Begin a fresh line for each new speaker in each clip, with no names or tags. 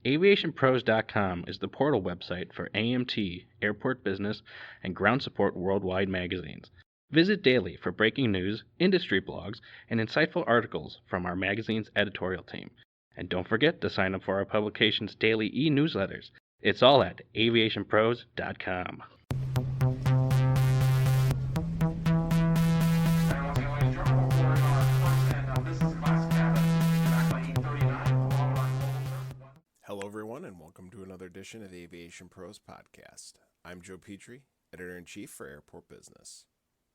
AviationPros.com is the portal website for AMT, Airport Business, and Ground Support Worldwide magazines. Visit daily for breaking news, industry blogs, and insightful articles from our magazine's editorial team. And don't forget to sign up for our publication's daily e-newsletters. It's all at AviationPros.com.
Hello, everyone, and welcome to another edition of the Aviation Pros podcast. I'm Joe Petrie, Editor-in-Chief for Airport Business.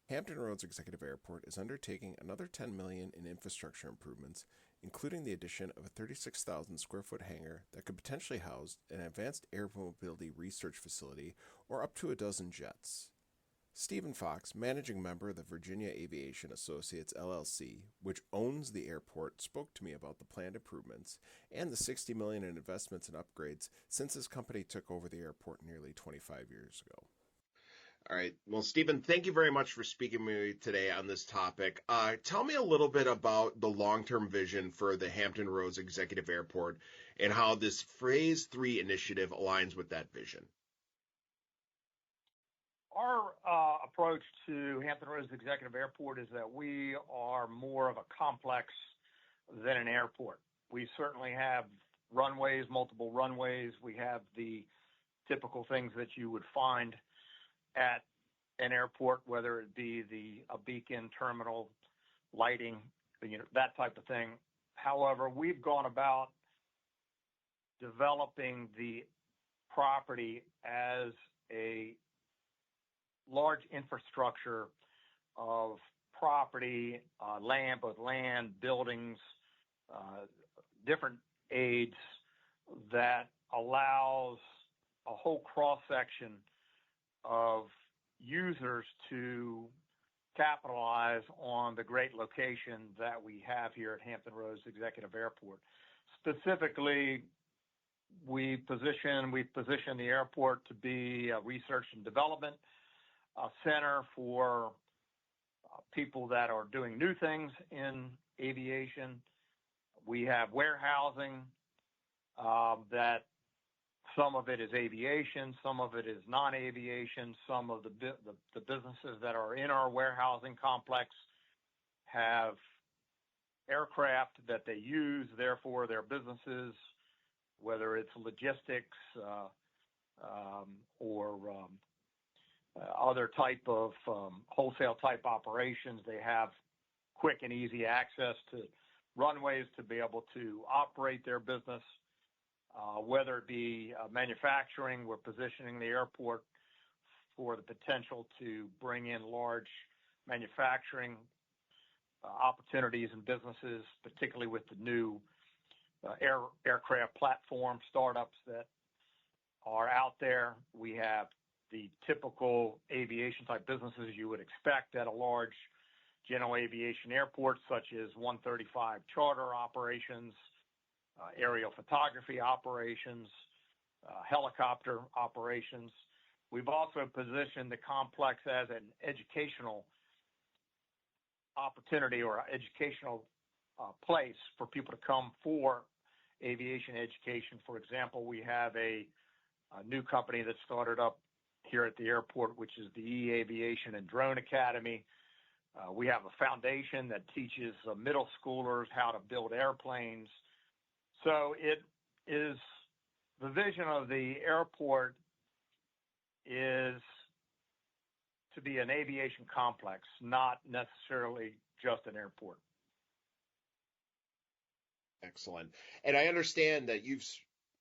Hampton Roads Executive Airport is undertaking another $10 million in infrastructure improvements, including the addition of a 36,000 square foot hangar that could potentially house an advanced air mobility research facility or up to a dozen jets. Stephen Fox, managing member of the Virginia Aviation Associates LLC, which owns the airport, spoke to me about the planned improvements and the $60 million in investments and upgrades since his company took over the airport nearly 25 years ago.
All right. Well, Stephen, thank you very much for speaking with me today on this topic. Tell me a little bit about the long-term vision for the Hampton Roads Executive Airport and how this Phase 3 initiative aligns with that vision.
Our approach to Hampton Roads Executive Airport is that we are more of a complex than an airport. We certainly have runways, multiple runways. We have the typical things that you would find at an airport, whether it be a beacon, terminal, lighting, that type of thing. However, we've gone about developing the property as a large infrastructure of property, land, both land, buildings, different aids that allows a whole cross-section of users to capitalize on the great location that we have here at Hampton Roads Executive Airport. Specifically, we've positioned the airport to be a research and development center for people that are doing new things in aviation. We have warehousing that some of it is aviation, some of it is non-aviation. Some of the businesses that are in our warehousing complex have aircraft that they use, therefore their businesses, whether it's logistics or other type of wholesale type operations, they have quick and easy access to runways to be able to operate their business. Whether it be manufacturing, we're positioning the airport for the potential to bring in large manufacturing opportunities and businesses, particularly with the new aircraft platform startups that are out there. We have the typical aviation type businesses you would expect at a large general aviation airport, such as 135 charter operations, aerial photography operations, helicopter operations. We've also positioned the complex as an educational opportunity or educational place for people to come for aviation education. For example, we have a new company that started up here at the airport, which is the E-Aviation and Drone Academy. We have a foundation that teaches middle schoolers how to build airplanes. So it is the vision of the airport is to be an aviation complex, not necessarily just an airport.
Excellent. And I understand that you've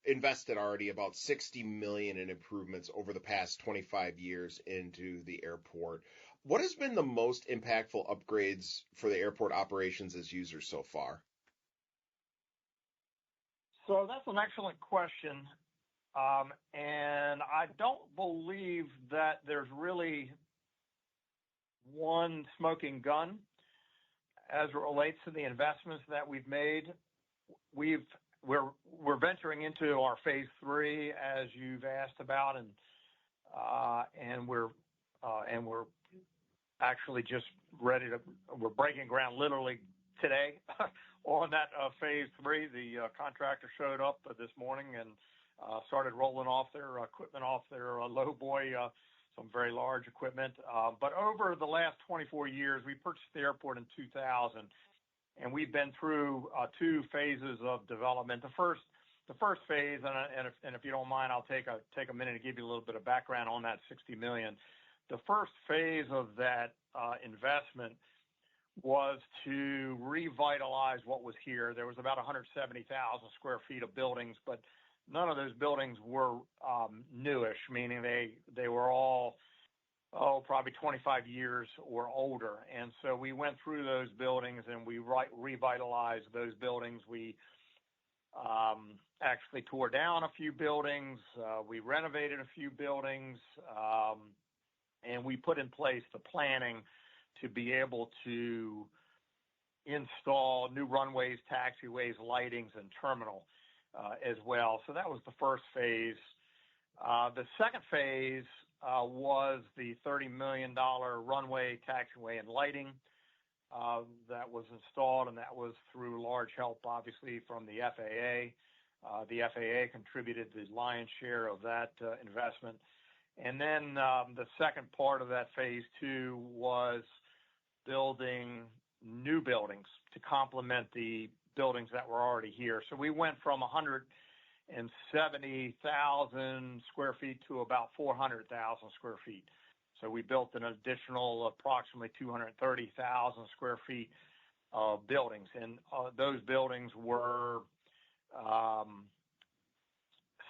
invested already about $60 million in improvements over the past 25 years into the airport. What has been the most impactful upgrades for the airport operations as users so far?
So that's an excellent question. And I don't believe that there's really one smoking gun as it relates to the investments that we've made. We're venturing into our Phase 3, as you've asked about, and we're actually just we're breaking ground literally today on that phase 3, the contractor showed up this morning and started rolling off their equipment off their low boy, some very large equipment. But over the last 24 years, we purchased the airport in 2000, and we've been through 2 phases of development. The first phase, and if you don't mind, I'll take a minute to give you a little bit of background on that $60 million. The first phase of that investment was to revitalize what was here. There was about 170,000 square feet of buildings, but none of those buildings were newish, meaning they were all probably 25 years or older. And so we went through those buildings and we revitalized those buildings. We actually tore down a few buildings. We renovated a few buildings, and we put in place the planning to be able to install new runways, taxiways, lightings, and terminal as well. So that was the first phase. The second phase was the $30 million runway, taxiway, and lighting that was installed, and that was through large help, obviously, from the FAA. The FAA contributed the lion's share of that investment. And then the second part of that phase 2 was building new buildings to complement the buildings that were already here. So we went from 170,000 square feet to about 400,000 square feet. So we built an additional approximately 230,000 square feet of buildings. And those buildings were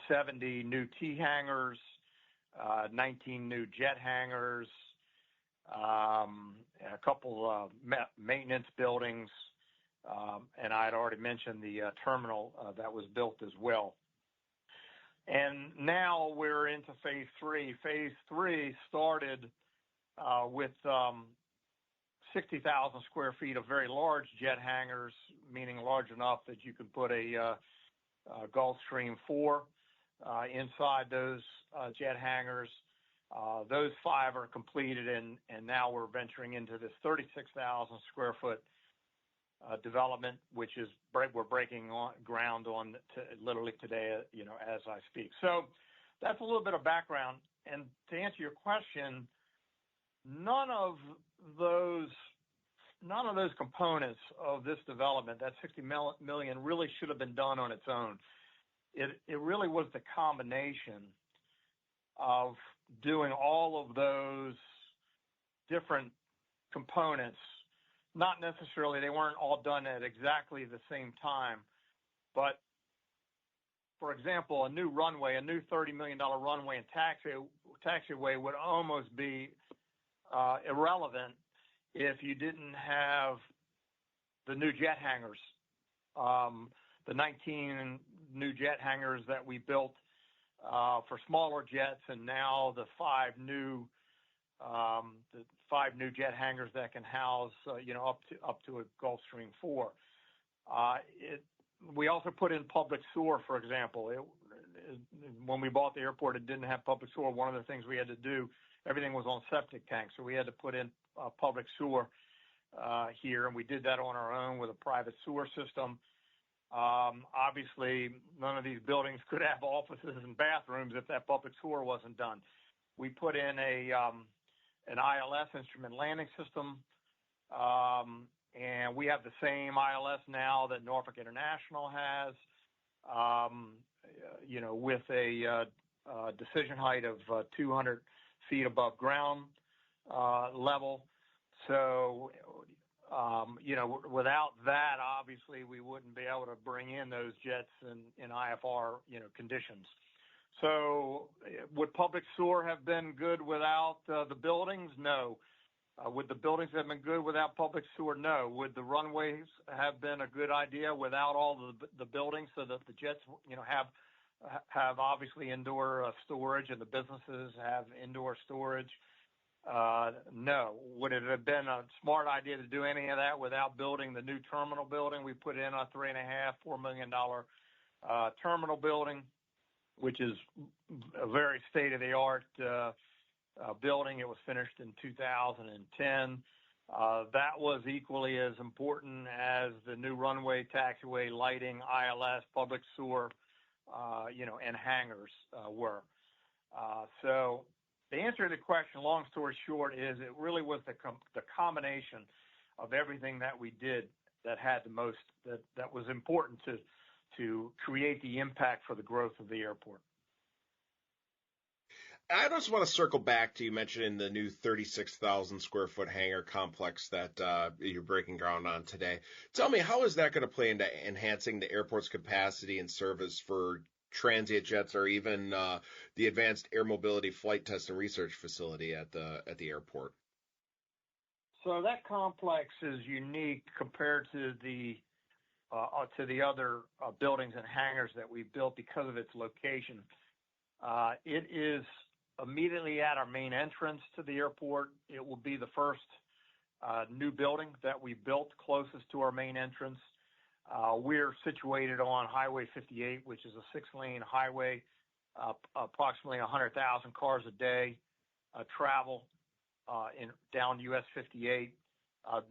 70 new T hangars, 19 new jet hangars, a couple maintenance buildings, and I had already mentioned the terminal that was built as well. And now we're into phase 3. Phase 3 started with 60,000 square feet of very large jet hangars, meaning large enough that you could put a Gulfstream 4 inside those jet hangars. Those 5 are completed, and now we're venturing into this 36,000 square foot development, which is we're breaking ground on literally today, as I speak. So that's a little bit of background. And to answer your question, none of those components of this development, that $60 million, really should have been done on its own. It really was the combination of doing all of those different components. Not necessarily, they weren't all done at exactly the same time, but for example, a new runway, a new $30 million runway and taxiway would almost be irrelevant if you didn't have the new jet hangars, the 19 new jet hangars that we built for smaller jets, and now the 5 new jet hangars that can house up to a Gulfstream 4. We also put in public sewer, for example. When we bought the airport, it didn't have public sewer. One of the things we had to do, everything was on septic tanks, so we had to put in public sewer here, and we did that on our own with a private sewer system. Obviously, none of these buildings could have offices and bathrooms if that public sewer wasn't done. We put in an ILS, instrument landing system, and we have the same ILS now that Norfolk International has, with a decision height of 200 feet above ground level. So, without that, obviously, we wouldn't be able to bring in those jets in IFR, conditions. So would public sewer have been good without the buildings? No. Would the buildings have been good without public sewer? No. Would the runways have been a good idea without all the buildings so that the jets, have obviously indoor storage and the businesses have indoor storage? No. Would it have been a smart idea to do any of that without building the new terminal building? We put in a $3.5–4 million terminal building, which is a very state-of-the-art building. It was finished in 2010. That was equally as important as the new runway, taxiway, lighting, ILS, public sewer, and hangars were. So the answer to the question, long story short, is it really was the combination of everything that we did that had the most, that was important to create the impact for the growth of the airport.
I just want to circle back to you mentioning the new 36,000 square foot hangar complex that you're breaking ground on today. Tell me, how is that going to play into enhancing the airport's capacity and service for transient jets, or even the advanced air mobility flight test and research facility at the airport?
So that complex is unique compared to the other buildings and hangars that we've built because of its location. It is immediately at our main entrance to the airport. It will be the first new building that we built closest to our main entrance. We're situated on Highway 58, which is a 6-lane highway. Approximately 100,000 cars a day travel down US 58.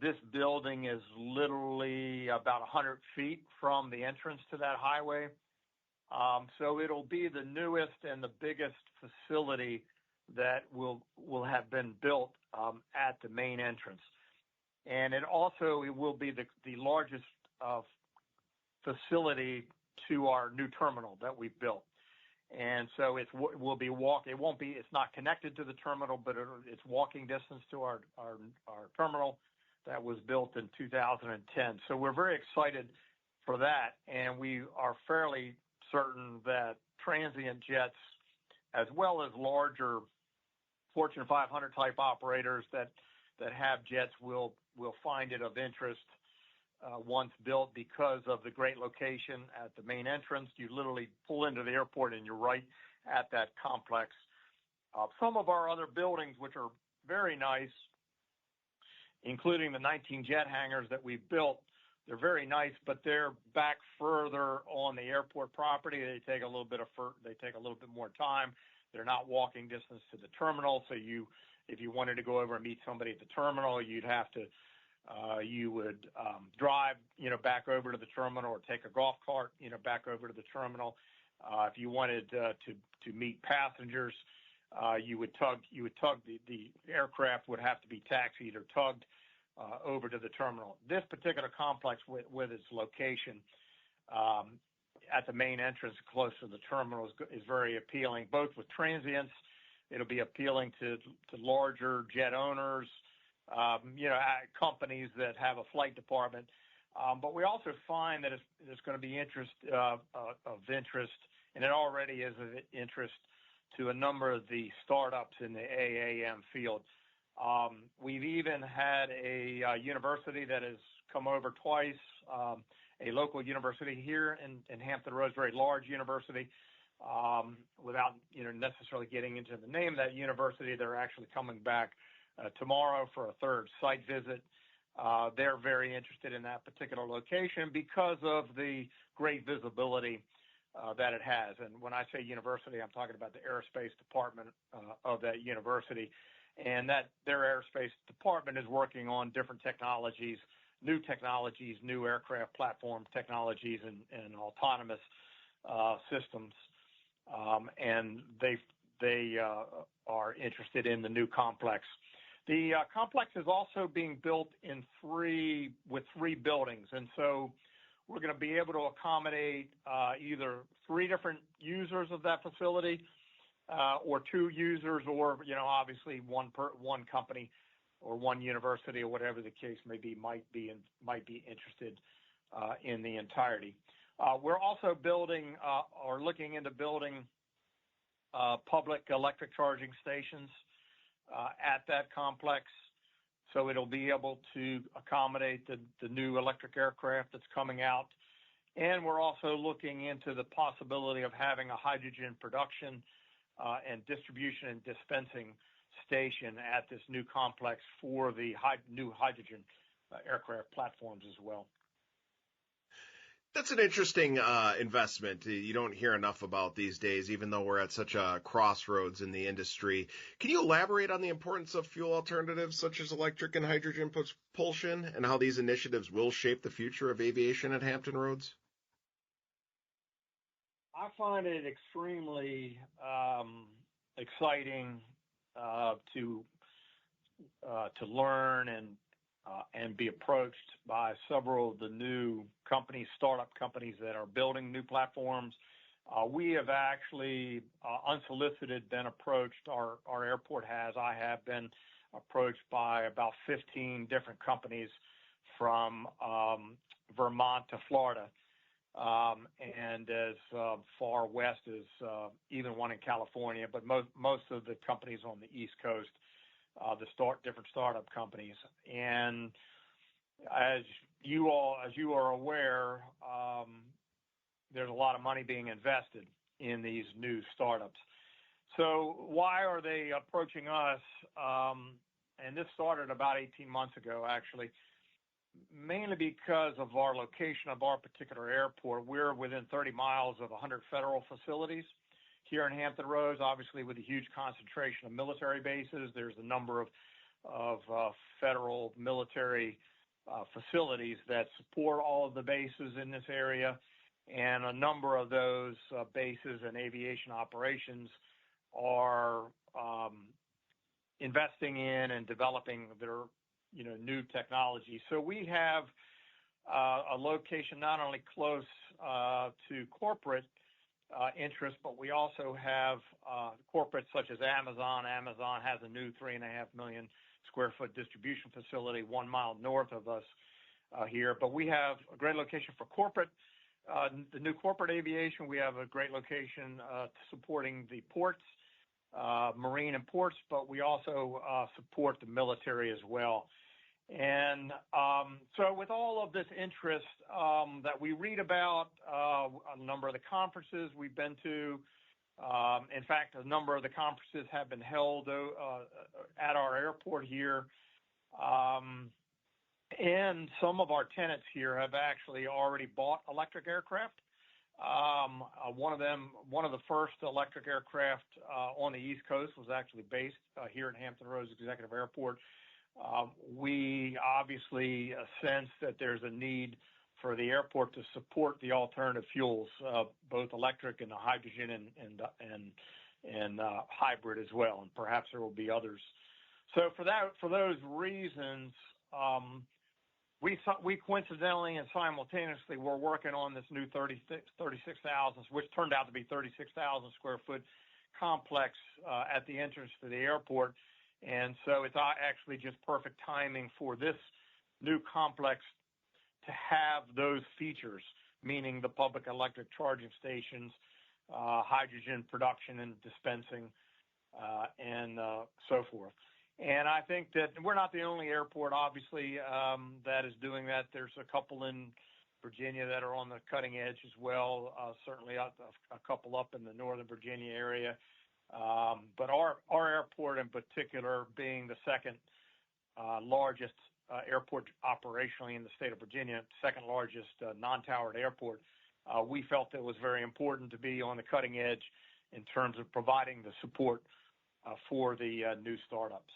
This building is literally about 100 feet from the entrance to that highway. So it'll be the newest and the biggest facility that will have been built at the main entrance. And it will be the largest facility to our new terminal that we've built. And so it's not connected to the terminal, but it's walking distance to our terminal that was built in 2010. So we're very excited for that. And we are fairly certain that transient jets, as well as larger Fortune 500 type operators that have jets, will find it of interest once built because of the great location at the main entrance. You literally pull into the airport and you're right at that complex. Some of our other buildings, which are very nice, including the 19 jet hangars that we've built, they're very nice, but they're back further on the airport property. They take a little bit more time. They're not walking distance to the terminal. So if you wanted to go over and meet somebody at the terminal, you would drive, back over to the terminal, or take a golf cart, back over to the terminal. If you wanted to meet passengers, you would tug the aircraft would have to be taxied or tugged over to the terminal. This particular complex, with its location at the main entrance close to the terminal, is very appealing, both with transients. It'll be appealing to larger jet owners, companies that have a flight department. But we also find that there's going to be interest, and it already is of interest to a number of the startups in the AAM field. We've even had a university that has come over twice, a local university here in Hampton Roads, very large university. Without necessarily getting into the name of that university, they're actually coming back tomorrow for a third site visit. They're very interested in that particular location because of the great visibility that it has. And when I say university, I'm talking about the aerospace department of that university. And that their aerospace department is working on different technologies, new aircraft platform technologies, and autonomous systems. And they are interested in the new complex. The complex is also being built with three buildings. And so we're going to be able to accommodate either 3 different users of that facility, or 2 users, or obviously one company or one university, or whatever the case may be, might be interested in the entirety. We're also building or looking into building public electric charging stations at that complex, so it'll be able to accommodate the new electric aircraft that's coming out. And we're also looking into the possibility of having a hydrogen production and distribution and dispensing station at this new complex for the new hydrogen aircraft platforms as well.
That's an interesting investment. You don't hear enough about these days, even though we're at such a crossroads in the industry. Can you elaborate on the importance of fuel alternatives such as electric and hydrogen propulsion and how these initiatives will shape the future of aviation at Hampton Roads?
I find it extremely exciting to learn and be approached by several of the new companies, startup companies that are building new platforms. We have actually unsolicited been approached. Our airport has. I have been approached by about 15 different companies from Vermont to Florida, and as far west as even one in California. But most of the companies on the East Coast, different startup companies. And as you are aware, there's a lot of money being invested in these new startups. So why are they approaching us? And this started about 18 months ago, actually, mainly because of our location of our particular airport. We're within 30 miles of 100 federal facilities here in Hampton Roads, obviously with a huge concentration of military bases. There's a number of federal military facilities that support all of the bases in this area, and a number of those bases and aviation operations are investing in and developing their new technology. So we have a location not only close to corporate interest, but we also have corporates such as Amazon. Amazon has a new 3.5 million square foot distribution facility 1 mile north of us here. But we have a great location for corporate, the new corporate aviation. We have a great location supporting the ports, marine and ports, but we also support the military as well. And so with all of this interest that we read about, a number of the conferences we've been to, in fact, a number of the conferences have been held at our airport here. And some of our tenants here have actually already bought electric aircraft. One of the first electric aircraft on the East Coast was actually based here at Hampton Roads Executive Airport. We obviously sense that there's a need for the airport to support the alternative fuels, both electric and hydrogen and hybrid as well, and perhaps there will be others. So for those reasons, we coincidentally and simultaneously were working on this new 36,000, which turned out to be 36,000 square foot complex at the entrance to the airport. And so it's actually just perfect timing for this new complex to have those features, meaning the public electric charging stations, hydrogen production and dispensing, and so forth. And I think that we're not the only airport, obviously, that is doing that. There's a couple in Virginia that are on the cutting edge as well, certainly a couple up in the Northern Virginia area. But our airport in particular, being the second largest airport operationally in the state of Virginia, second largest non-towered airport, we felt it was very important to be on the cutting edge in terms of providing the support for the new startups.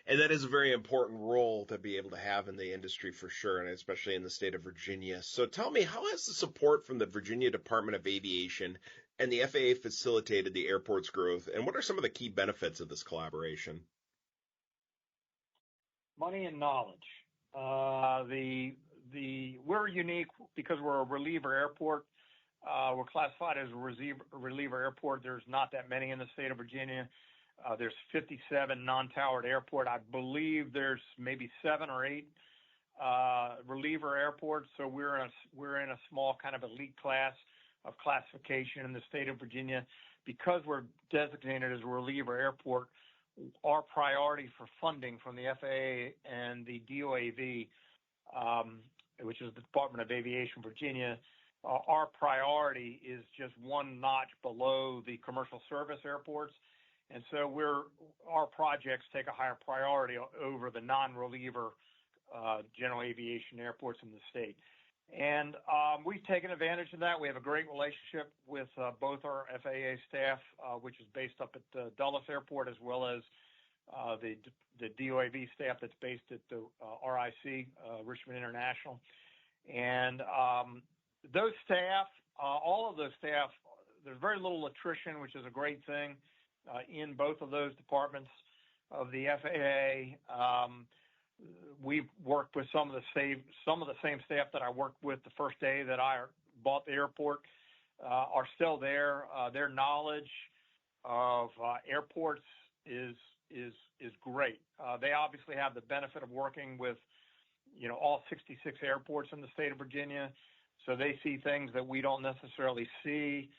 And that is a very important role to be able to have in the industry for sure, and especially in the state of Virginia. So tell me, how has the support from the Virginia Department of Aviation and the FAA facilitated the airport's growth, and what are some of the key benefits of this collaboration?
Money and knowledge. We're unique because we're a reliever airport. We're classified as a reliever airport. There's not that many in the state of Virginia. There's 57 non-towered airport. I believe there's maybe 7 or 8 reliever airports. So we're in a small kind of elite class of classification in the state of Virginia. Because we're designated as a reliever airport, our priority for funding from the FAA and the DOAV, which is the Department of Aviation Virginia, our priority is just one notch below the commercial service airports. And so our projects take a higher priority over the non-reliever general aviation airports in the state. And we've taken advantage of that. We have a great relationship with both our FAA staff, which is based up at Dulles Airport, as well as the DOAV staff that's based at the RIC, Richmond International. And those staff, all of those staff, there's very little attrition, which is a great thing in both of those departments of the FAA. We've worked with some of the same staff that I worked with the first day that I bought the airport are still there. Their knowledge of airports is great. They obviously have the benefit of working with, all 66 airports in the state of Virginia, so they see things that we don't necessarily see.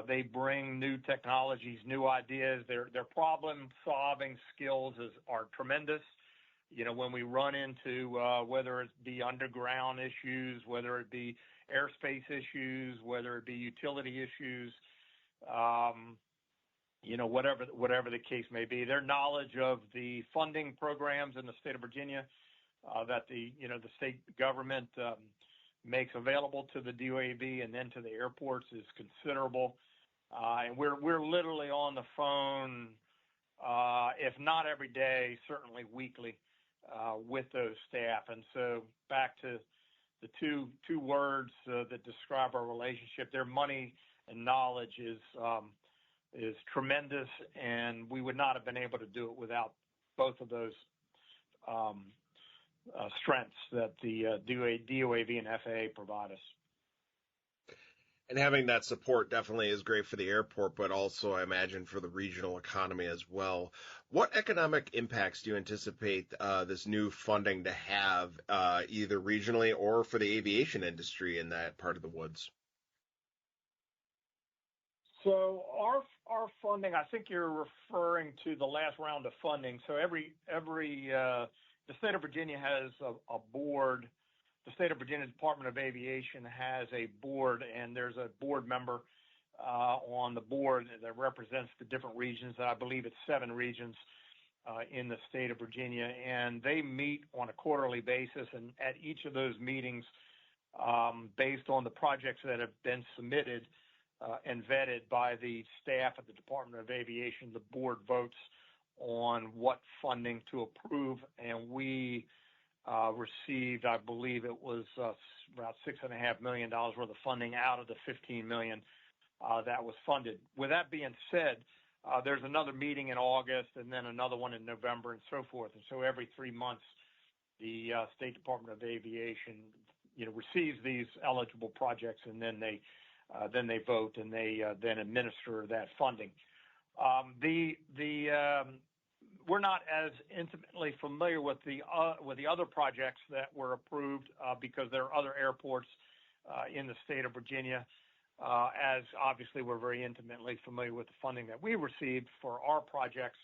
They bring new technologies, new ideas. Their problem-solving skills are tremendous. When we run into whether it be underground issues, whether it be airspace issues, whether it be utility issues, whatever the case may be, their knowledge of the funding programs in the state of Virginia that the state government makes available to the DOAV and then to the airports is considerable. And we're literally on the phone, if not every day, certainly weekly, with those staff. And so back to the two words that describe our relationship, their money and knowledge is tremendous, and we would not have been able to do it without both of those strengths that the DOAV and FAA provide us.
And having that support definitely is great for the airport, but also, I imagine, for the regional economy as well. What economic impacts do you anticipate this new funding to have, either regionally or for the aviation industry in that part of the woods?
So our funding, I think you're referring to the last round of funding. So the state of Virginia has a board. The state of Virginia Department of Aviation has a board, and there's a board member on the board that represents the different regions. I believe it's 7 regions in the state of Virginia, and they meet on a quarterly basis. And at each of those meetings, based on the projects that have been submitted and vetted by the staff at the Department of Aviation, the board votes on what funding to approve, and we received, I believe it was about $6.5 million worth of funding out of the $15 million that was funded. With that being said, there's another meeting in August and then another one in November and so forth. And so every 3 months, the State Department of Aviation, receives these eligible projects, and then they vote and they then administer that funding. We're not as intimately familiar with the other projects that were approved because there are other airports in the state of Virginia. As obviously we're very intimately familiar with the funding that we received for our projects,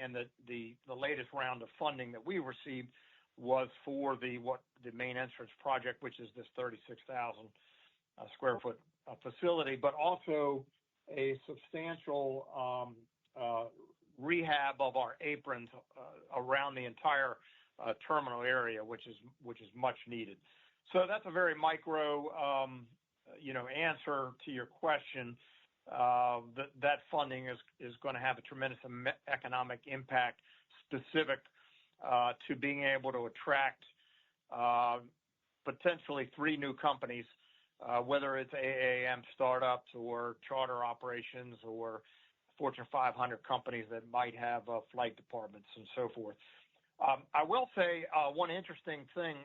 and the latest round of funding that we received was for the main entrance project, which is this 36,000 square foot facility, but also a substantial rehab of our aprons around the entire terminal area, which is much needed. So that's a very micro, answer to your question. That funding is going to have a tremendous economic impact specific to being able to attract potentially 3 new companies, whether it's AAM startups or charter operations or Fortune 500 companies that might have flight departments and so forth. I will say one interesting thing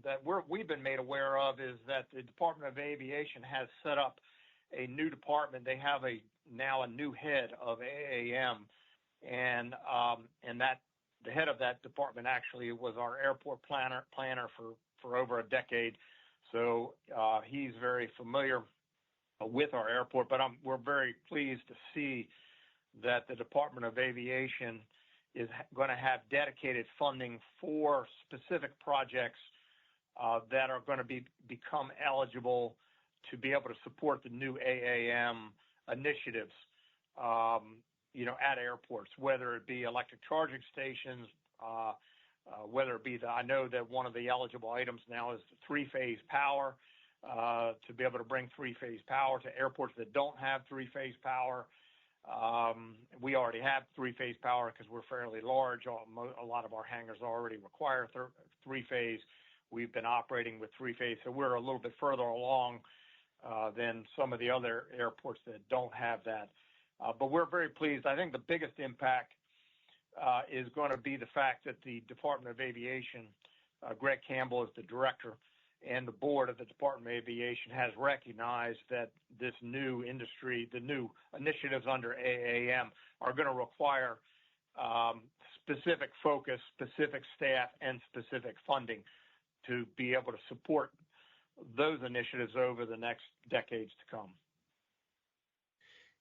that we've been made aware of is that the Department of Aviation has set up a new department. They have now a new head of AAM, and that the head of that department actually was our airport planner for over a decade. So he's very familiar with our airport, but we're very pleased to see that the Department of Aviation is going to have dedicated funding for specific projects that are going to become eligible to be able to support the new AAM initiatives, at airports, whether it be electric charging stations, whether it be I know that one of the eligible items now is three-phase power, to be able to bring three-phase power to airports that don't have three-phase power. We already have three-phase power because we're fairly large. A lot of our hangars already require three-phase. We've been operating with three-phase, so we're a little bit further along than some of the other airports that don't have that. But we're very pleased. I think the biggest impact is going to be the fact that the Department of Aviation, Greg Campbell is the director, and the board of the Department of Aviation has recognized that this new industry, the new initiatives under AAM, are going to require specific focus, specific staff, and specific funding to be able to support those initiatives over the next decades to come.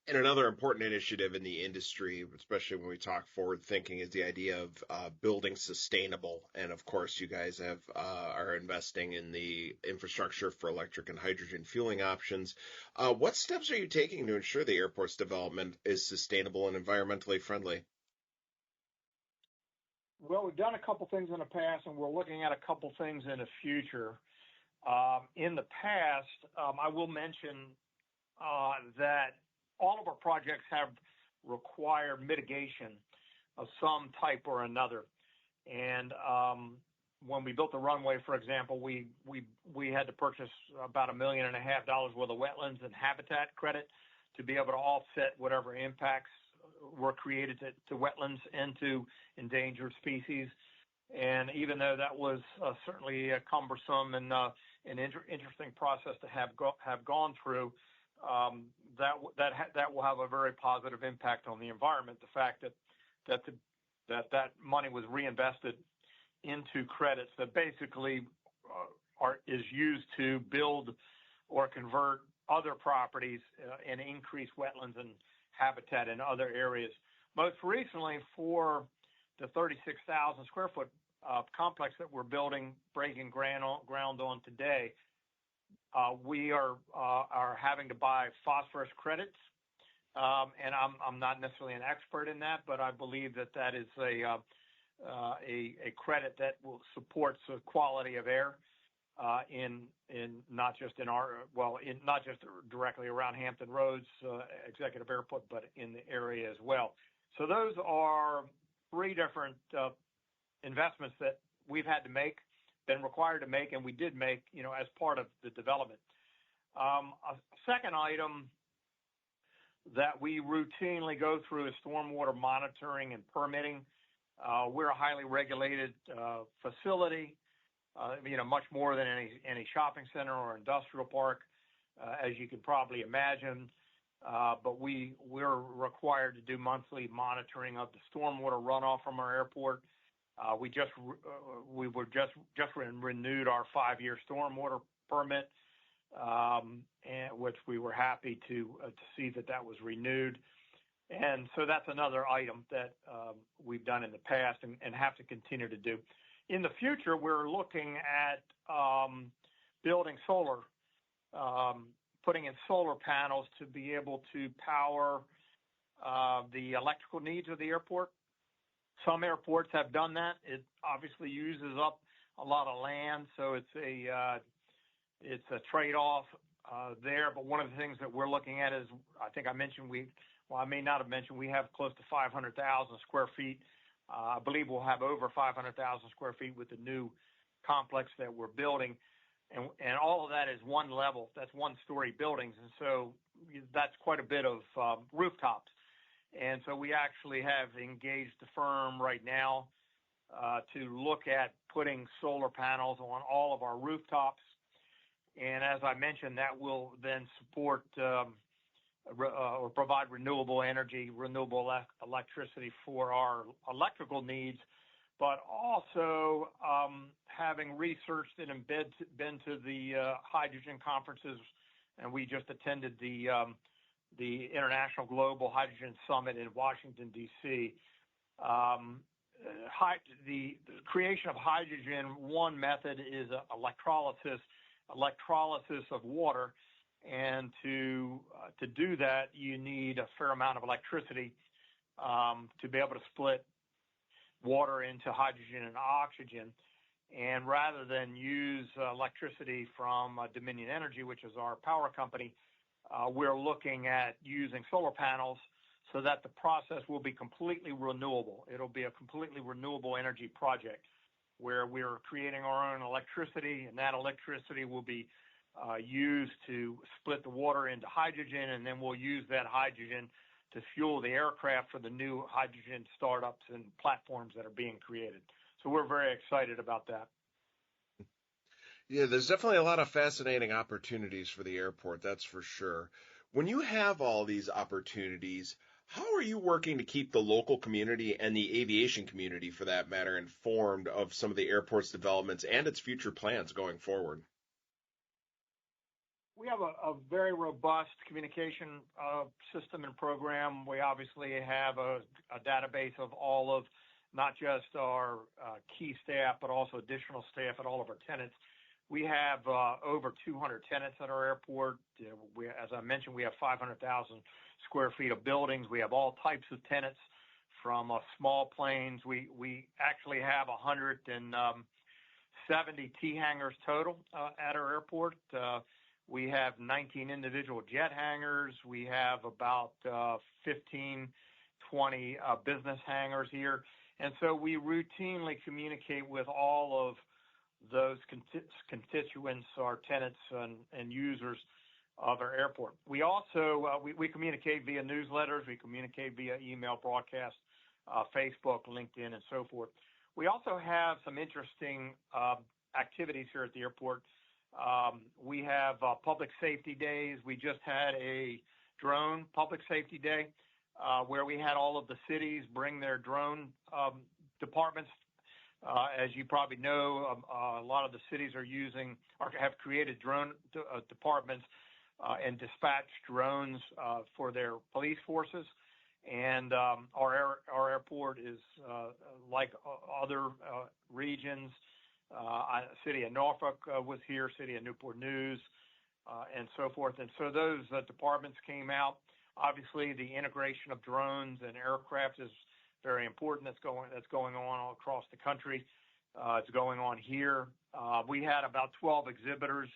And another important initiative in the industry, especially when we talk forward thinking, is the idea of building sustainable. And of course, you guys are investing in the infrastructure for electric and hydrogen fueling options. What steps are you taking to ensure the airport's development is sustainable and environmentally friendly?
Well, we've done a couple things in the past, and we're looking at a couple things in the future. In the past, I will mention that all of our projects have required mitigation of some type or another. And when we built the runway, for example, we had to purchase about $1.5 million worth of wetlands and habitat credit to be able to offset whatever impacts were created to wetlands and to endangered species. And even though that was certainly a cumbersome and an interesting process to have gone through, that will have a very positive impact on the environment. The fact that money was reinvested into credits that basically is used to build or convert other properties and increase wetlands and habitat in other areas. Most recently, for the 36,000 square foot complex that we're breaking ground on today, we are having to buy phosphorus credits, and I'm not necessarily an expert in that, but I believe that is a credit that will support the quality of air in not just directly around Hampton Roads Executive Airport, but in the area as well. So those are three different investments that we've had to make, been required to make, and we did make, as part of the development. A second item that we routinely go through is stormwater monitoring and permitting. We're a highly regulated facility, much more than any shopping center or industrial park, as you can probably imagine. But we're required to do monthly monitoring of the stormwater runoff from our airport. We just renewed our 5-year stormwater permit, and which we were happy to see that was renewed. And so that's another item that we've done in the past and have to continue to do. In the future, we're looking at building solar, putting in solar panels to be able to power the electrical needs of the airport. Some airports have done that. It obviously uses up a lot of land, so it's a trade-off there. But one of the things that we're looking at is, I think I mentioned I may not have mentioned, we have close to 500,000 square feet. I believe we'll have over 500,000 square feet with the new complex that we're building. And all of that is one level. That's one-story buildings. And so that's quite a bit of rooftops. And so we actually have engaged a firm right now to look at putting solar panels on all of our rooftops. And as I mentioned, that will then support or provide renewable energy, renewable electricity for our electrical needs, but also having researched and been to the hydrogen conferences, and we just attended the International Global Hydrogen Summit in Washington, D.C. The creation of hydrogen, one method is electrolysis of water. And to do that, you need a fair amount of electricity to be able to split water into hydrogen and oxygen. And rather than use electricity from Dominion Energy, which is our power company, we're looking at using solar panels so that the process will be completely renewable. It'll be a completely renewable energy project where we're creating our own electricity, and that electricity will be used to split the water into hydrogen, and then we'll use that hydrogen to fuel the aircraft for the new hydrogen startups and platforms that are being created. So we're very excited about that.
Yeah, there's definitely a lot of fascinating opportunities for the airport, that's for sure. When you have all these opportunities, how are you working to keep the local community and the aviation community, for that matter, informed of some of the airport's developments and its future plans going forward?
We have a very robust communication system and program. We obviously have a database of all of not just our key staff, but also additional staff at all of our tenants. We have over 200 tenants at our airport. As I mentioned, we have 500,000 square feet of buildings. We have all types of tenants, from small planes. We actually have 170 T hangars total at our airport. We have 19 individual jet hangars. We have about 15, 20 business hangars here. And so we routinely communicate with all of those constituents, our tenants and users of our airport. We also we communicate via newsletters. We communicate via email broadcast, Facebook, LinkedIn, and so forth. We also have some interesting activities here at the airport. We have public safety days. We just had a drone public safety day where we had all of the cities bring their drone departments. As you probably know, a lot of the cities are using or have created drone departments and dispatch drones for their police forces. And our airport is like other regions. City of Norfolk was here, City of Newport News, and so forth. And so those departments came out. Obviously, the integration of drones and aircraft is very important. That's going on all across the country. It's going on here. We had about 12 exhibitors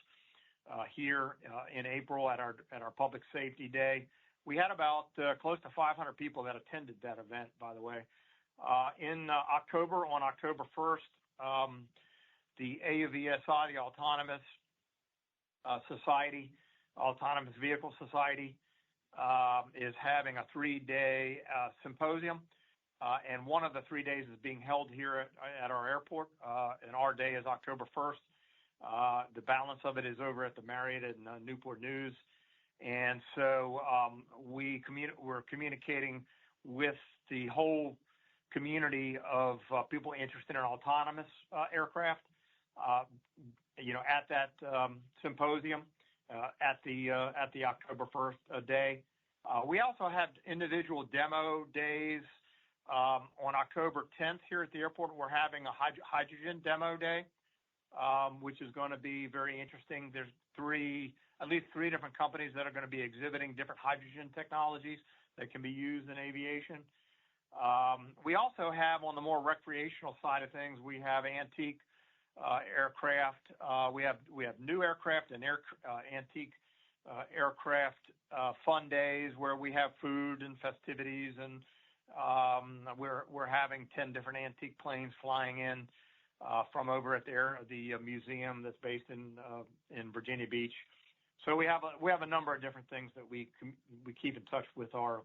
here in April at our Public Safety Day. We had about close to 500 people that attended that event, by the way. In October, on October 1st, the AVSI, the Autonomous Society, Autonomous Vehicle Society, is having a 3-day symposium. And one of the 3 days is being held here at our airport, and our day is October 1st. The balance of it is over at the Marriott in Newport News. And so we're communicating with the whole community of people interested in autonomous aircraft, at that symposium at the October 1st day. We also have individual demo days. On October 10th here at the airport, we're having a hydrogen demo day, which is going to be very interesting. There's at least three different companies that are going to be exhibiting different hydrogen technologies that can be used in aviation. We also have, on the more recreational side of things, we have antique aircraft. We have new aircraft and antique aircraft fun days where we have food and festivities, and we're having 10 different antique planes flying in from over at the museum that's based in Virginia Beach. So we have a number of different things that we keep in touch with our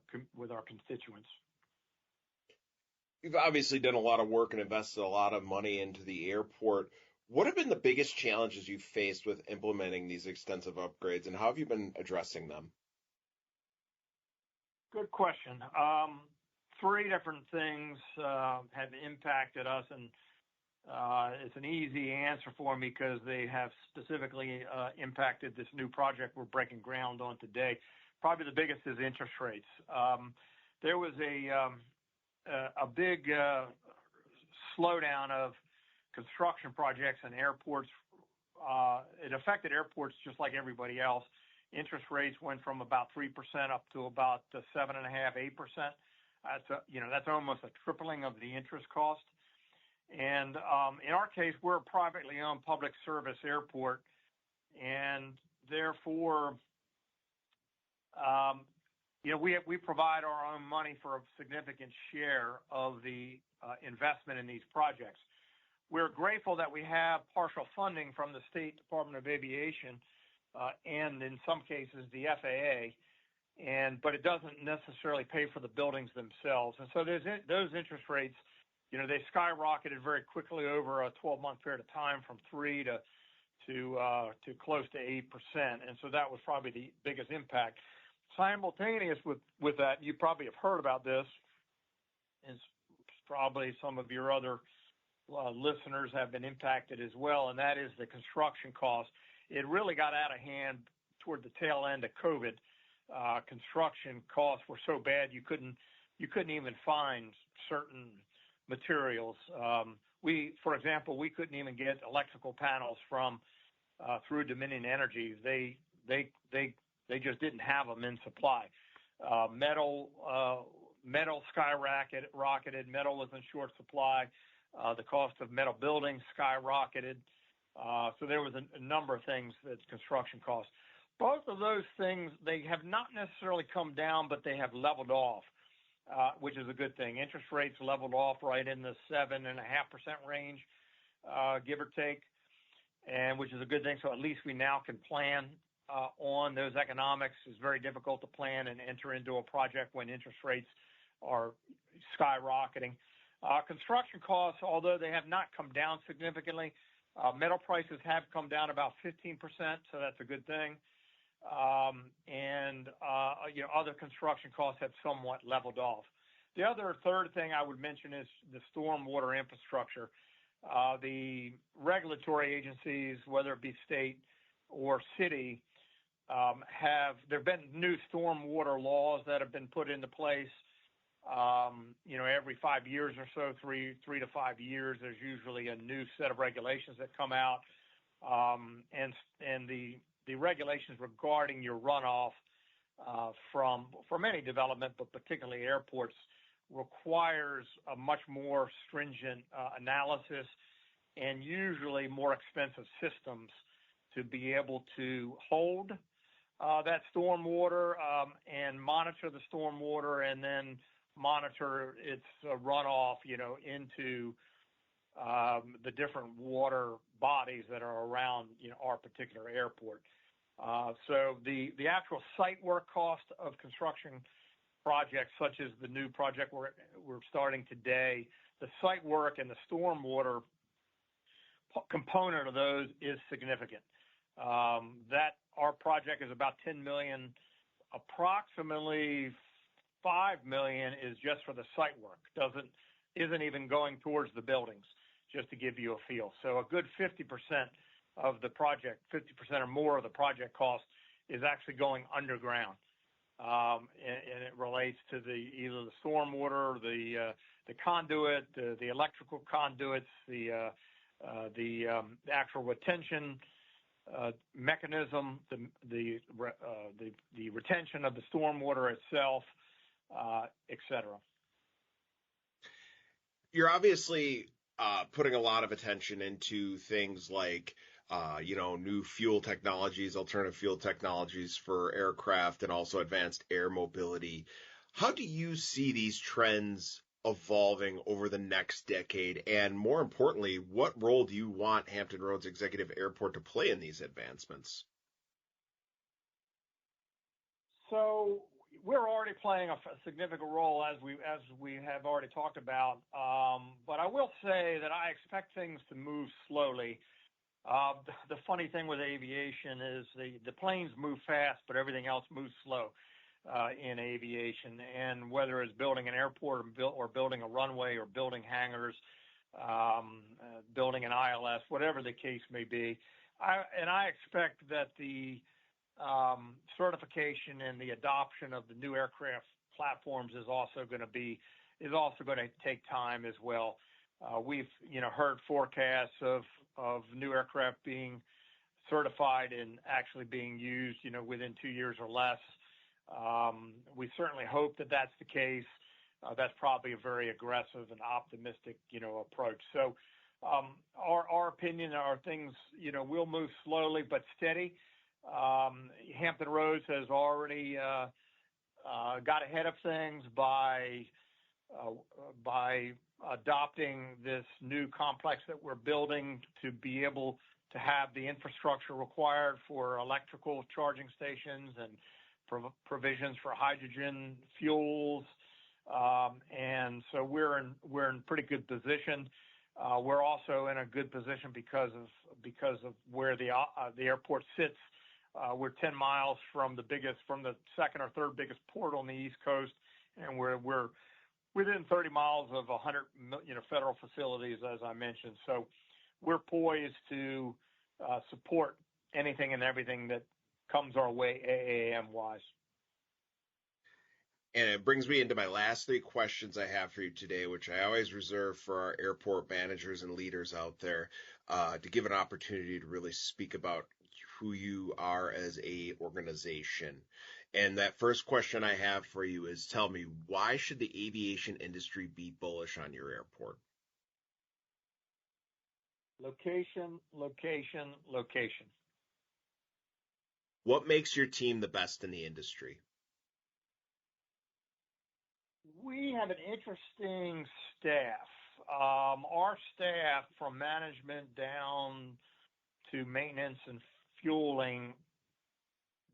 constituents.
You've obviously done a lot of work and invested a lot of money into the airport. What have been the biggest challenges you've faced with implementing these extensive upgrades, and how have you been addressing them?
Good question. 3 different things have impacted us, and it's an easy answer for me because they have specifically impacted this new project we're breaking ground on today. Probably the biggest is interest rates. There was a big slowdown of construction projects and airports. It affected airports just like everybody else. Interest rates went from about 3% up to about 7.5%, 8%. That's almost a tripling of the interest cost. And in our case, we're a privately owned public service airport, and therefore, we provide our own money for a significant share of the investment in these projects. We're grateful that we have partial funding from the State Department of Aviation and in some cases the FAA, but it doesn't necessarily pay for the buildings themselves. And so those interest rates, they skyrocketed very quickly over a 12-month period of time from 3 to close to 8%. And so that was probably the biggest impact. Simultaneous with that, you probably have heard about this, and probably some of your other listeners have been impacted as well, and that is the construction cost. It really got out of hand toward the tail end of COVID. Construction costs were so bad you couldn't even find certain materials. For example, we couldn't even get electrical panels through Dominion Energy. They just didn't have them in supply. Metal skyrocketed. Metal was in short supply. The cost of metal buildings skyrocketed. So there was a number of things that's construction costs. Both of those things, they have not necessarily come down, but they have leveled off, which is a good thing. Interest rates leveled off right in the 7.5% range, give or take, and which is a good thing. So at least we now can plan on those economics. It's very difficult to plan and enter into a project when interest rates are skyrocketing. Construction costs, although they have not come down significantly, metal prices have come down about 15%, so that's a good thing. Other construction costs have somewhat leveled off. The third thing I would mention is the stormwater infrastructure. The regulatory agencies, whether it be state or city, there have been new stormwater laws that have been put into place. Every 5 years or so, 3 to 5 years, there's usually a new set of regulations that come out, and the regulations regarding your runoff from any development, but particularly airports, requires a much more stringent analysis and usually more expensive systems to be able to hold that stormwater and monitor the stormwater and then monitor its runoff, into the different water bodies that are around, our particular airport. So the actual site work cost of construction projects, such as the new project we're starting today, the site work and the stormwater component of those is significant. That our project is about $10 million. Approximately $5 million is just for the site work. Isn't even going towards the buildings, just to give you a feel. So a good 50% of the project, 50% or more of the project cost is actually going underground. And it relates to either the stormwater, the conduit, the electrical conduits, the actual retention mechanism, the retention of the stormwater itself, et cetera.
You're obviously putting a lot of attention into things like new fuel technologies, alternative fuel technologies for aircraft, and also advanced air mobility. How do you see these trends evolving over the next decade? And more importantly, what role do you want Hampton Roads Executive Airport to play in these advancements?
So we're already playing a significant role, as we have already talked about. But I will say that I expect things to move slowly. The funny thing with aviation is the planes move fast, but everything else moves slow in aviation. And whether it's building an airport or building a runway or building hangars, building an ILS, whatever the case may be, I expect that the certification and the adoption of the new aircraft platforms is also going to take time as well. We've heard forecasts of new aircraft being certified and actually being used within 2 years or less. We certainly hope that that's the case. that's probably a very aggressive and optimistic, approach. So our opinion are things, we'll move slowly but steady. Hampton Roads has already got ahead of things by adopting this new complex that we're building to be able to have the infrastructure required for electrical charging stations and provisions for hydrogen fuels. And so we're in pretty good position. We're also in a good position because of where the airport sits. We're 10 miles from the second or third biggest port on the East Coast, and we're within 30 miles of 100 federal facilities, as I mentioned. So we're poised to support anything and everything that comes our way AAM wise.
And it brings me into my last three questions I have for you today, which I always reserve for our airport managers and leaders out there to give an opportunity to really speak about who you are as a organization. And that first question I have for you is, tell me, why should the aviation industry be bullish on your airport?
Location, location, location.
What makes your team the best in the industry?
We have an interesting staff. Our staff, from management down to maintenance and fueling,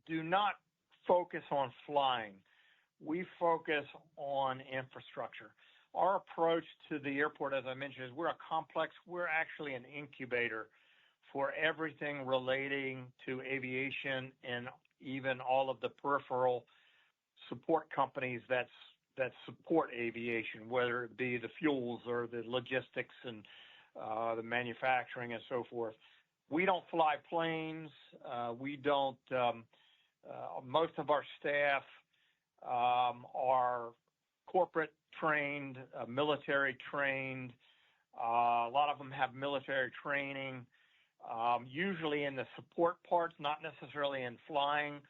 do not focus on flying. We focus on infrastructure. Our approach to the airport, as I mentioned, is we're a complex. We're actually an incubator for everything relating to aviation and even all of the peripheral support companies that support aviation, whether it be the fuels or the logistics and the manufacturing and so forth. We don't fly planes. We don't. Most of our staff are corporate trained, military trained. A lot of them have military training, usually in the support parts, not necessarily in flying.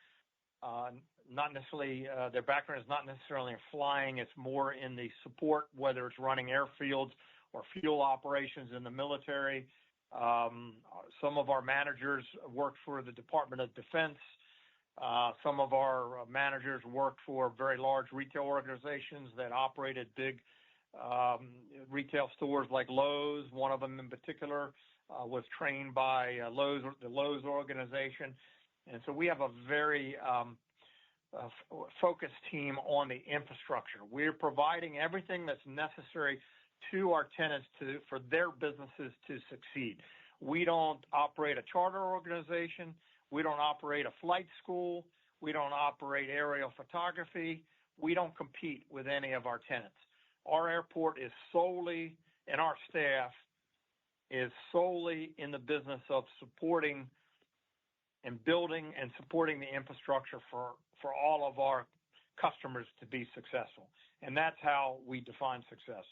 Not necessarily, their background is not necessarily in flying. It's more in the support, whether it's running airfields or fuel operations in the military. Some of our managers worked for the Department of Defense. Some of our managers worked for very large retail organizations that operated big retail stores like Lowe's. One of them in particular was trained by the Lowe's organization. And so we have a very focused team on the infrastructure. We're providing everything that's necessary to our tenants for their businesses to succeed. We don't operate a charter organization. We don't operate a flight school. We don't operate aerial photography. We don't compete with any of our tenants. Our airport is solely, and our staff is solely in the business of supporting and building and supporting the infrastructure for all of our customers to be successful. And that's how we define success.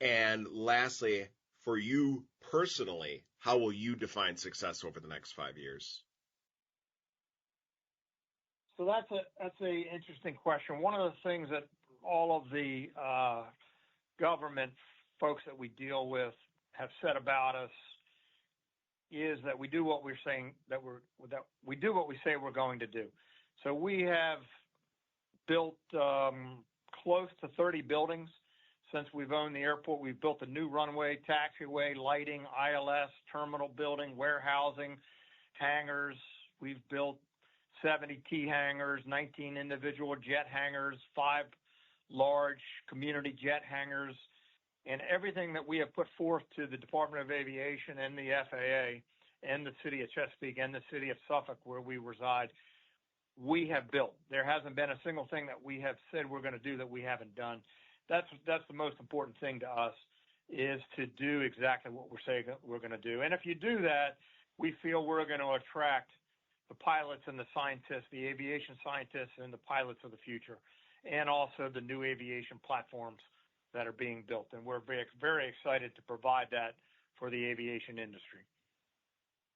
And lastly, for you personally, how will you define success over the next 5 years?
So that's a interesting question. One of the things that all of the government folks that we deal with have said about us is that we do what we're saying we do what we say we're going to do. So we have built close to 30 buildings since we've owned the airport. We've built a new runway, taxiway, lighting, ILS, terminal building, warehousing, hangars. We've built 70 T hangars, 19 individual jet hangars, 5 large community jet hangars, and everything that we have put forth to the Department of Aviation and the FAA and the city of Chesapeake and the city of Suffolk, where we reside, we have built. There hasn't been a single thing that we have said we're going to do that we haven't done. That's the most important thing to us, is to do exactly what we're saying we're going to do. And if you do that, we feel we're going to attract the pilots and the scientists, the aviation scientists and the pilots of the future, and also the new aviation platforms that are being built. And we're very, very excited to provide that for the aviation industry.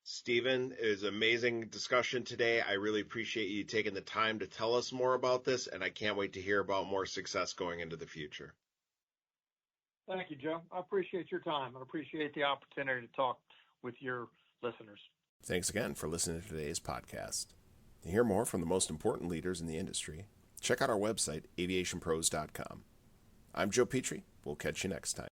Stephen, it was an amazing discussion today. I really appreciate you taking the time to tell us more about this, and I can't wait to hear about more success going into the future.
Thank you, Joe. I appreciate your time. I appreciate the opportunity to talk with your listeners.
Thanks again for listening to today's podcast. To hear more from the most important leaders in the industry, check out our website, AviationPros.com. I'm Joe Petrie. We'll catch you next time.